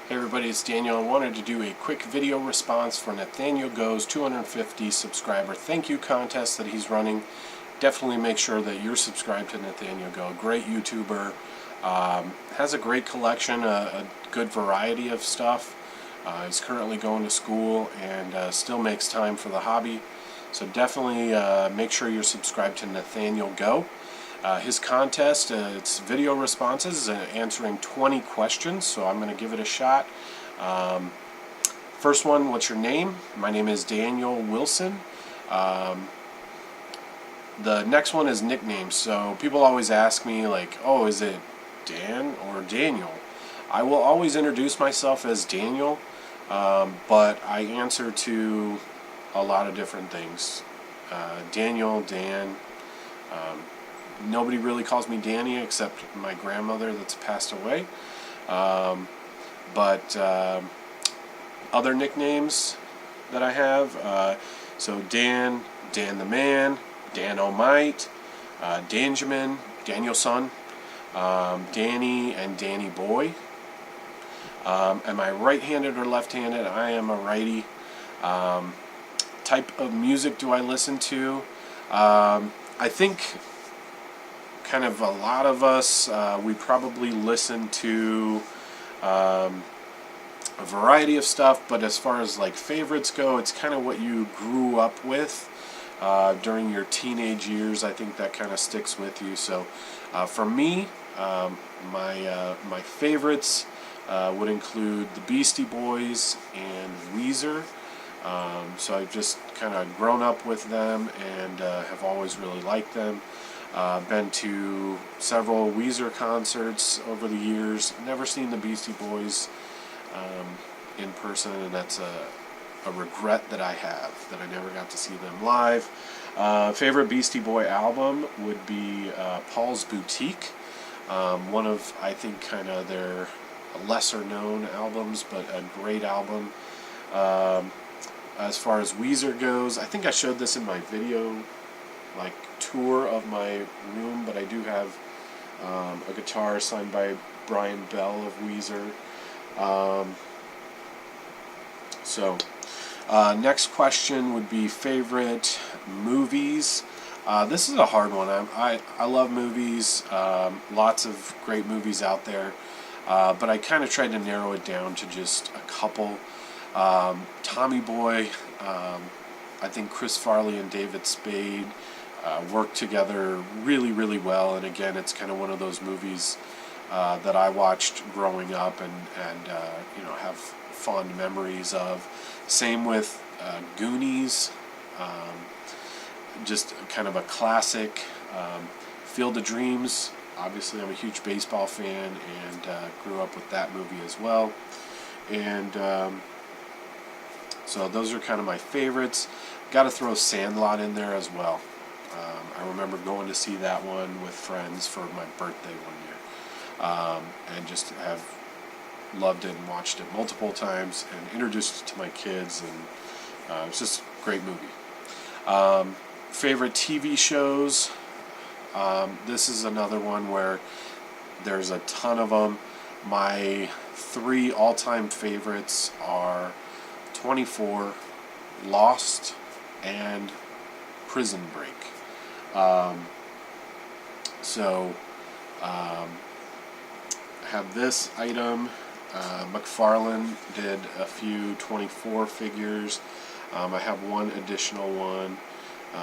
Hey everybody, it's Daniel. I wanted to do a quick video response for Nathaniel Go's 250 subscriber thank you contest that he's running. Definitely make sure that you're subscribed to Nathaniel Go. Great YouTuber. Has a great collection, a good variety of stuff. He's currently going to school and still makes time for the hobby. So definitely make sure you're subscribed to Nathaniel Go. His contest, it's video responses, answering 20 questions, so I'm going to give it a shot. First one, what's your name? My name is Daniel Wilson. The next one is nicknames. So people always ask me, like, oh, is it Dan or Daniel? I will always introduce myself as Daniel, but I answer to a lot of different things. Daniel, Dan. Nobody really calls me Danny except my grandmother that's passed away. But other nicknames that I have, so Dan, Dan the Man, Dan O'Might, Danjamin, Daniel Son, Danny, and Danny Boy. Am I right-handed or left-handed? I am a righty. Type of music do I listen to? I think kind of a lot of us, we probably listen to a variety of stuff, but as far as like favorites go, it's kind of what you grew up with during your teenage years. I think that kind of sticks with you. So for me, my favorites would include the Beastie Boys and Weezer. So I've just kind of grown up with them and have always really liked them. Been to several Weezer concerts over the years. Never seen the Beastie Boys in person, and that's a regret that I have, that I never got to see them live. Favorite Beastie Boy album would be Paul's Boutique. One of, I think, kind of their lesser known albums, but a great album. As far as Weezer goes, I think I showed this in my video like tour of my room, but I do have a guitar signed by Brian Bell of Weezer. Next question would be favorite movies. This is a hard one. I love movies, lots of great movies out there, but I kind of tried to narrow it down to just a couple. Tommy Boy, I think Chris Farley and David Spade work together really, really well, and again, it's kind of one of those movies that I watched growing up and have fond memories of. Same with Goonies, just kind of a classic. Field of Dreams, obviously I'm a huge baseball fan and grew up with that movie as well. And so those are kind of my favorites. Got to throw Sandlot in there as well. I remember going to see that one with friends for my birthday one year, and just have loved it and watched it multiple times and introduced it to my kids, and it's just a great movie. Favorite TV shows, this is another one where there's a ton of them. My 3 all-time favorites are 24, Lost, and Prison Break. Have this item. McFarlane did a few 24 figures. I have one additional one,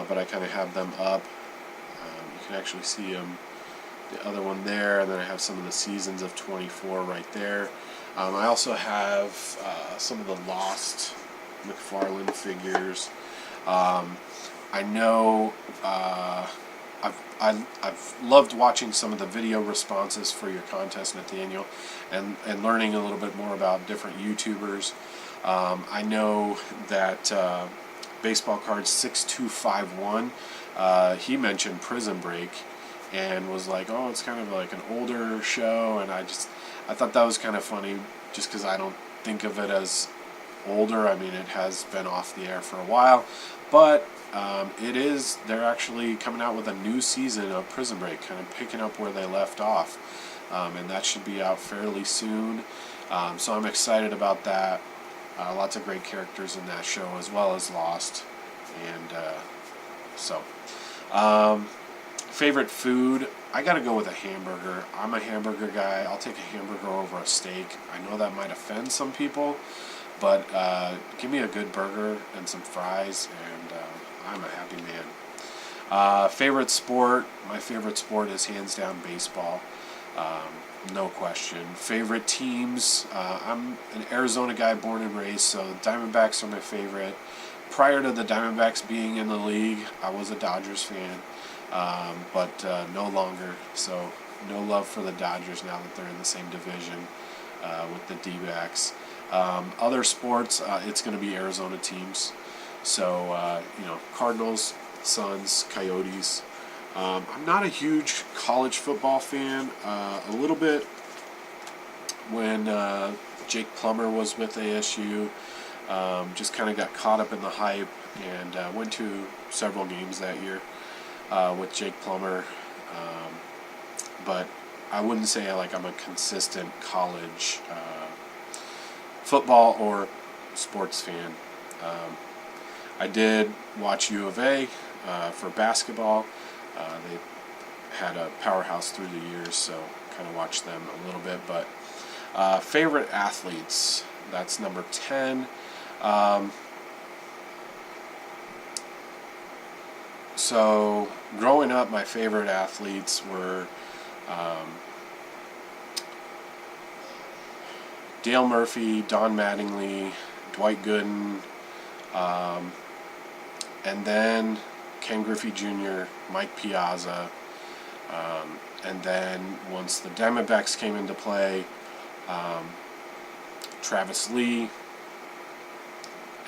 but I kind of have them up. You can actually see them, the other one there, and then I have some of the seasons of 24 right there. I also have some of the Lost McFarlane figures. I know I've loved watching some of the video responses for your contest, Nathaniel, and learning a little bit more about different YouTubers. I know that Baseball Cards 6251, he mentioned Prison Break and was like, oh, it's kind of like an older show, and I thought that was kind of funny just because I don't think of it as older. I mean, it has been off the air for a while, but they're actually coming out with a new season of Prison Break, kind of picking up where they left off, and that should be out fairly soon. So I'm excited about that. Lots of great characters in that show, as well as Lost. And so, favorite food, I gotta go with a hamburger. I'm a hamburger guy. I'll take a hamburger over a steak. I know that might offend some people, but give me a good burger and some fries, and I'm a happy man. Favorite sport, my favorite sport is hands down baseball. No question. Favorite teams, I'm an Arizona guy born and raised, so the Diamondbacks are my favorite. Prior to the Diamondbacks being in the league, I was a Dodgers fan, but no longer. So no love for the Dodgers now that they're in the same division with the D-backs. Other sports, it's going to be Arizona teams. So, Cardinals, Suns, Coyotes. I'm not a huge college football fan. A little bit when Jake Plummer was with ASU. Just kind of got caught up in the hype and went to several games that year with Jake Plummer. But I wouldn't say like I'm a consistent college football or sports fan. I did watch U of A for basketball. They had a powerhouse through the years, so kind of watched them a little bit. But favorite athletes, that's number 10. So growing up, my favorite athletes were Dale Murphy, Don Mattingly, Dwight Gooden, and then Ken Griffey Jr., Mike Piazza, and then once the Diamondbacks came into play, Travis Lee,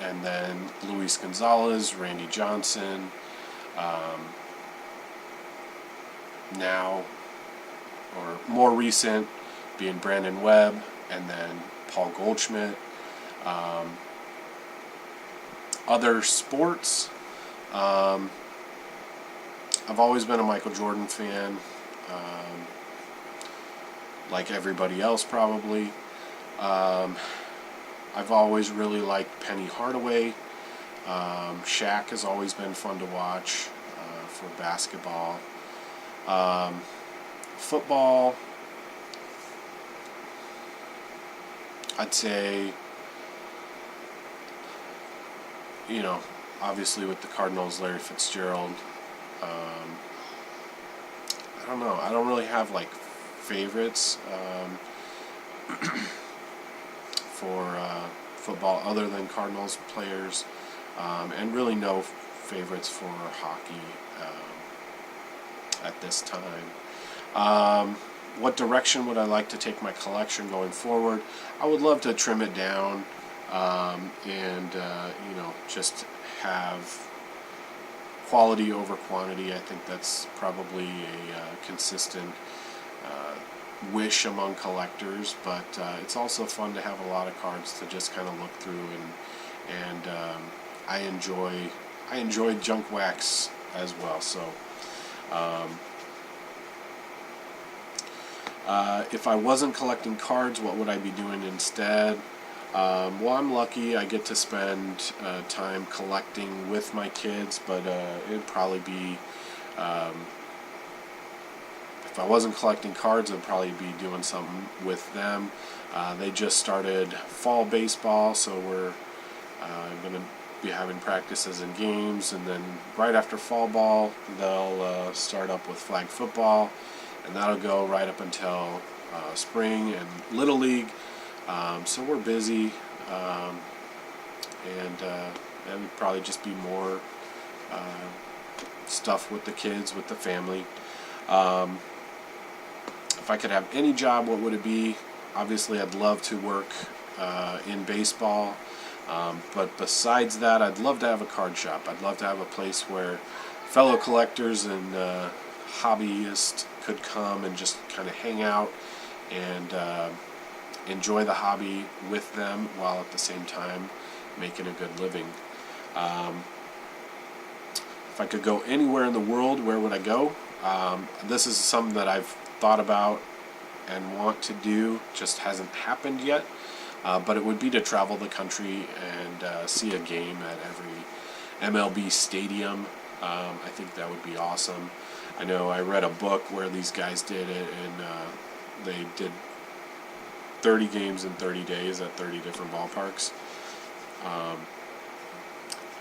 and then Luis Gonzalez, Randy Johnson, now, or more recent, being Brandon Webb, and then Paul Goldschmidt. Other sports, I've always been a Michael Jordan fan, like everybody else probably. I've always really liked Penny Hardaway. Shaq has always been fun to watch for basketball. Football, I'd say, obviously with the Cardinals, Larry Fitzgerald. I don't know. I don't really have like favorites for football other than Cardinals players, and really no favorites for hockey at this time. What direction would I like to take my collection going forward? I would love to trim it down and just have quality over quantity. I think that's probably a consistent wish among collectors, but it's also fun to have a lot of cards to just kind of look through, and I enjoy junk wax as well. So if I wasn't collecting cards, what would I be doing instead? Well, I'm lucky I get to spend time collecting with my kids, but it'd probably be, if I wasn't collecting cards, I'd probably be doing something with them. They just started fall baseball, so we're going to be having practices and games, and then right after fall ball, they'll start up with flag football, and that'll go right up until spring and Little League. So we're busy, and that would probably just be more stuff with the kids, with the family. If I could have any job, what would it be? Obviously, I'd love to work in baseball, but besides that, I'd love to have a card shop. I'd love to have a place where fellow collectors and hobbyists could come and just kind of hang out and enjoy the hobby with them while at the same time making a good living. If I could go anywhere in the world, where would I go? This is something that I've thought about and want to do, just hasn't happened yet. But it would be to travel the country and see a game at every MLB stadium. I think that would be awesome. I know I read a book where these guys did it, and they did 30 games in 30 days at 30 different ballparks.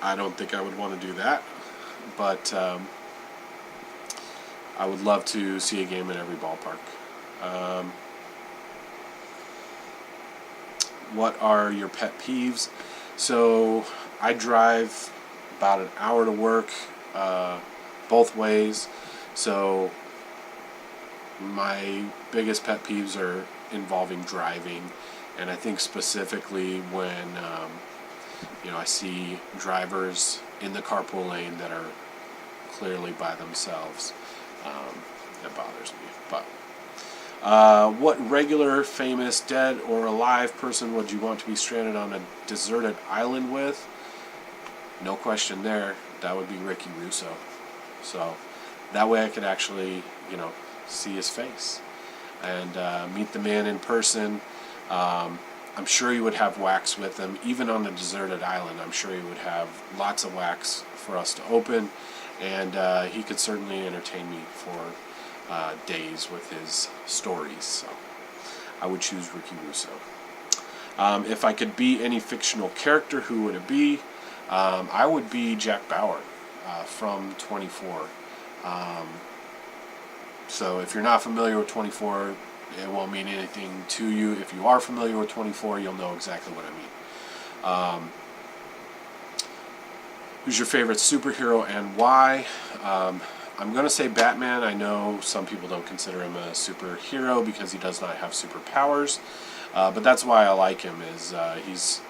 I don't think I would want to do that, but I would love to see a game in every ballpark. What are your pet peeves? So I drive about an hour to work both ways. So my biggest pet peeves are involving driving, and I think specifically when I see drivers in the carpool lane that are clearly by themselves. That bothers me. But what regular, famous, dead, or alive person would you want to be stranded on a deserted island with? No question there. That would be Ricky Russo. So that way I could actually, see his face and meet the man in person. I'm sure he would have wax with him. Even on a deserted island, I'm sure he would have lots of wax for us to open. And he could certainly entertain me for days with his stories. So I would choose Ricky Russo. If I could be any fictional character, who would it be? I would be Jack Bauer from 24. So if you're not familiar with 24, it won't mean anything to you. If you are familiar with 24, you'll know exactly what I mean. Who's your favorite superhero and why? I'm going to say Batman. I know some people don't consider him a superhero because he does not have superpowers, but that's why I like him. He's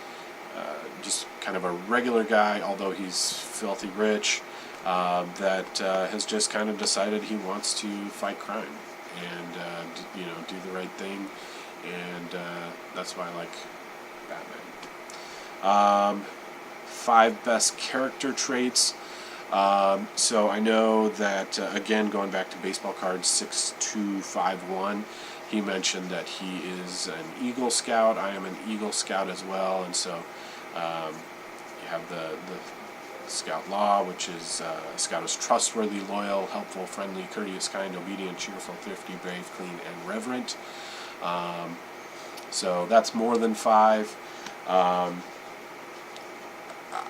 just kind of a regular guy, although he's filthy rich, that has just kind of decided he wants to fight crime and do the right thing, and that's why I like Batman. 5 best character traits. So I know that, again, going back to baseball cards 6251, he mentioned that he is an Eagle Scout. I am an Eagle Scout as well, and so you have the Scout Law, which is a Scout is trustworthy, loyal, helpful, friendly, courteous, kind, obedient, cheerful, thrifty, brave, clean, and reverent. So that's more than 5.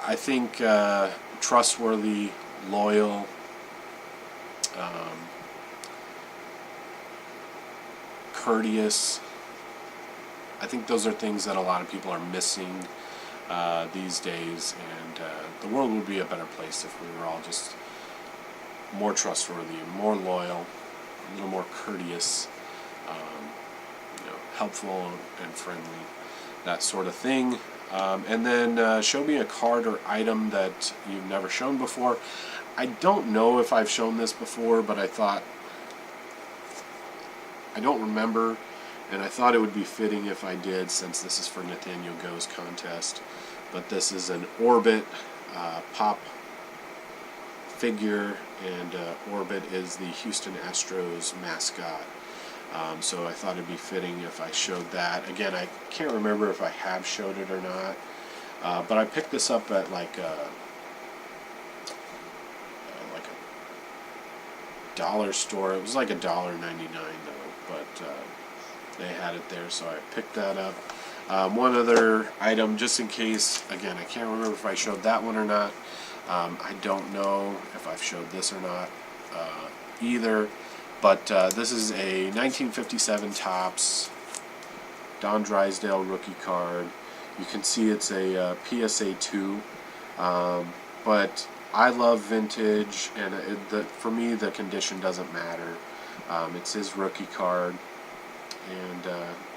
I think trustworthy, loyal, courteous. I think those are things that a lot of people are missing these days, and the world would be a better place if we were all just more trustworthy, more loyal, a little more courteous, helpful and friendly, that sort of thing. And then show me a card or item that you've never shown before. I don't know if I've shown this before, but I don't remember, and I thought it would be fitting if I did, since this is for Nathaniel Go's contest. But this is an Orbit pop figure, and Orbit is the Houston Astros mascot. So I thought it'd be fitting if I showed that. Again, I can't remember if I have showed it or not, but I picked this up at like a dollar store. It was like $1.99 though, but they had it there, so I picked that up. One other item, just in case. Again, I can't remember if I showed that one or not. I don't know if I've showed this or not either. But this is a 1957 Topps Don Drysdale rookie card. You can see it's a PSA 2, but I love vintage, and for me the condition doesn't matter. It's his rookie card, and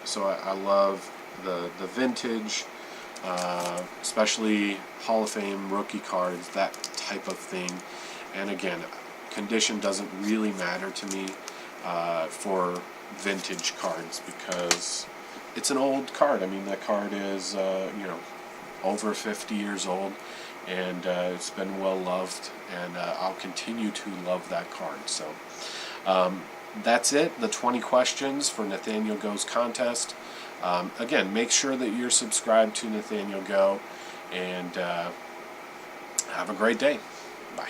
so I love the vintage, especially Hall of Fame rookie cards, that type of thing. And again, condition doesn't really matter to me for vintage cards, because it's an old card. I mean, that card is over 50 years old, and it's been well loved, and I'll continue to love that card. So that's it, the 20 questions for Nathaniel Go's contest. Again, make sure that you're subscribed to Nathaniel Go, and have a great day. Bye.